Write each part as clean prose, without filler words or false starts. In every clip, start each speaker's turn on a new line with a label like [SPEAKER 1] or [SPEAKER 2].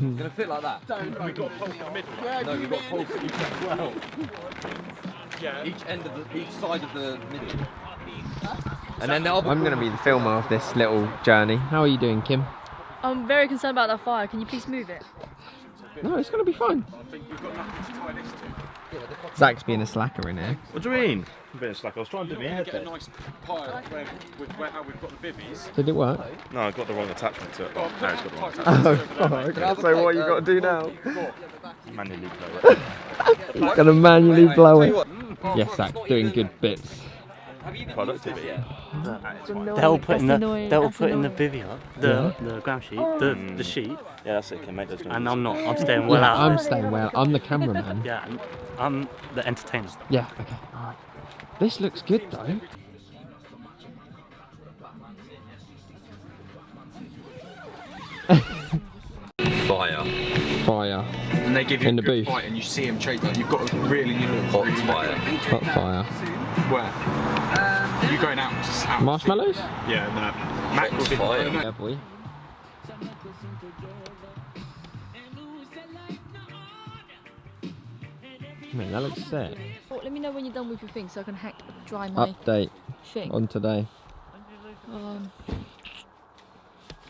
[SPEAKER 1] It's gonna fit like that.
[SPEAKER 2] We've got a pulse in the middle.
[SPEAKER 1] No, you've got pulse at each as well.
[SPEAKER 2] Yeah.
[SPEAKER 1] Each side of the middle. And then
[SPEAKER 3] I'm going to be the filmer of this little journey. How are you doing, Kim?
[SPEAKER 4] I'm very concerned about that fire. Can you please move it?
[SPEAKER 3] No, it's going to be fine. Zach's being a slacker in here.
[SPEAKER 2] What do you mean? A bit of slack. I was trying to do my head
[SPEAKER 5] Get a nice pile with how we've got the bivvies.
[SPEAKER 3] Did it work?
[SPEAKER 2] No, I got the wrong attachment to it. Oh, no, it's got the wrong attachment.
[SPEAKER 3] Oh, okay. So what you got to do now?
[SPEAKER 2] Manually blow it.
[SPEAKER 3] He's going to manually blow it. Yes, Zach, doing good bits.
[SPEAKER 2] Productivity.
[SPEAKER 6] They'll put in the bivvy up, the ground sheet, the sheet.
[SPEAKER 2] Yeah, that's it. Can make those.
[SPEAKER 6] And I'm not. I'm staying well out.
[SPEAKER 3] I'm staying well. I'm the cameraman.
[SPEAKER 6] Yeah, I'm the entertainer.
[SPEAKER 3] Yeah. Okay. All right. This looks good though. Fire.
[SPEAKER 5] And they give you
[SPEAKER 3] In
[SPEAKER 5] a
[SPEAKER 3] the
[SPEAKER 5] good
[SPEAKER 3] booth.
[SPEAKER 5] fight and you see them chase like you've got to really
[SPEAKER 1] hot fire.
[SPEAKER 3] Hot fire.
[SPEAKER 5] Where? You going out? Just out.
[SPEAKER 3] Marshmallows?
[SPEAKER 5] Yeah, no. Mac will be
[SPEAKER 1] fire.
[SPEAKER 3] Yeah, boy. Man, that looks sick.
[SPEAKER 4] Oh, let me know when you're done with your thing so I can dry my
[SPEAKER 3] Update
[SPEAKER 4] thing.
[SPEAKER 3] on today.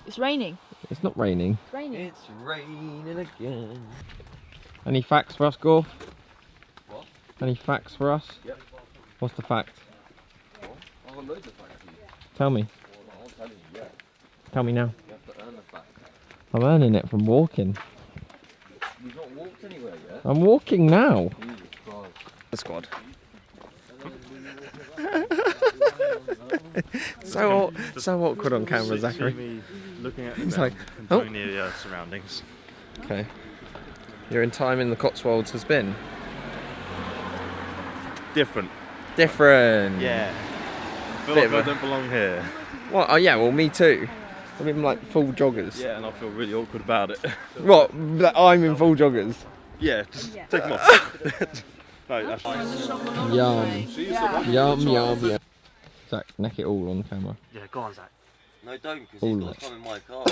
[SPEAKER 4] It's raining.
[SPEAKER 3] It's not raining.
[SPEAKER 4] It's raining.
[SPEAKER 1] It's raining again.
[SPEAKER 3] Any facts for us, Gore?
[SPEAKER 1] What?
[SPEAKER 3] Any facts for us?
[SPEAKER 1] Yep.
[SPEAKER 3] What's the fact?
[SPEAKER 1] I've got loads of facts for you.
[SPEAKER 3] Tell me.
[SPEAKER 1] Well, I'll tell you, yeah.
[SPEAKER 3] Tell me now.
[SPEAKER 1] You have to earn the fact.
[SPEAKER 3] I'm earning it from walking.
[SPEAKER 1] You've not walked anywhere yet.
[SPEAKER 3] I'm walking now.
[SPEAKER 1] Jesus Christ.
[SPEAKER 2] The squad.
[SPEAKER 3] So awkward on camera, Zachary.
[SPEAKER 2] Me looking at
[SPEAKER 3] He's like,
[SPEAKER 2] enjoying the surroundings.
[SPEAKER 3] Okay. Your in time in the Cotswolds has been
[SPEAKER 2] Different.
[SPEAKER 3] different.
[SPEAKER 2] Yeah. I feel
[SPEAKER 3] Bit
[SPEAKER 2] like
[SPEAKER 3] of
[SPEAKER 2] I
[SPEAKER 3] a-
[SPEAKER 2] don't belong here.
[SPEAKER 3] What? Oh yeah. Well, me too. I'm in like full joggers.
[SPEAKER 2] Yeah, and I feel really awkward about it.
[SPEAKER 3] What? That I'm in full joggers.
[SPEAKER 2] Yeah, just take them off. No, that's fine.
[SPEAKER 3] Yum. Yum, yum, yum. Zach, neck it all on camera.
[SPEAKER 6] Yeah, go on, Zach.
[SPEAKER 1] No, don't, because
[SPEAKER 3] All
[SPEAKER 1] he's
[SPEAKER 3] of
[SPEAKER 1] got
[SPEAKER 3] it.
[SPEAKER 1] some in my car.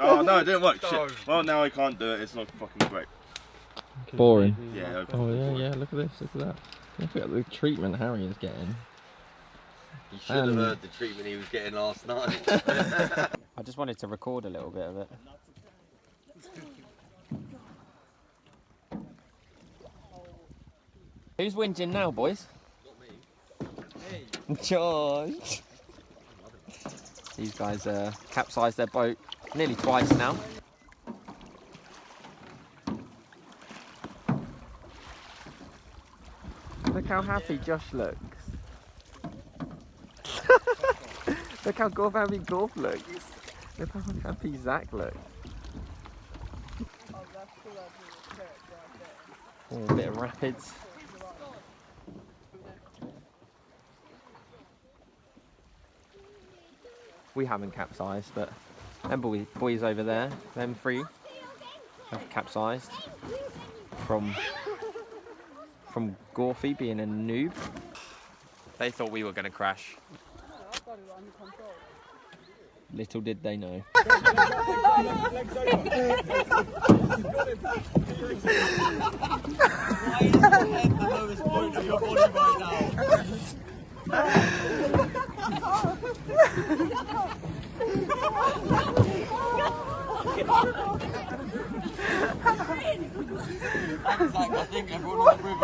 [SPEAKER 2] Oh no, it didn't work. Shit. Well, now I can't do it. It's not fucking great.
[SPEAKER 3] Boring.
[SPEAKER 2] Yeah.
[SPEAKER 3] Oh yeah, yeah. Look at this. Look at that. Look at the treatment Harry is getting.
[SPEAKER 1] You should have heard the treatment he was getting last night.
[SPEAKER 3] I just wanted to record a little bit of it. Who's whinging now, boys? Not me. George. These guys capsized their boat nearly twice now. Look how happy Josh looks. Look how happy Gorf looks. Look how happy Zach looks. Oh, a bit of rapids. We haven't capsized, but them boys over there, them three, have capsized from Gorfy being a noob. They thought we were going to crash. Little did they know.
[SPEAKER 1] I think everyone on the river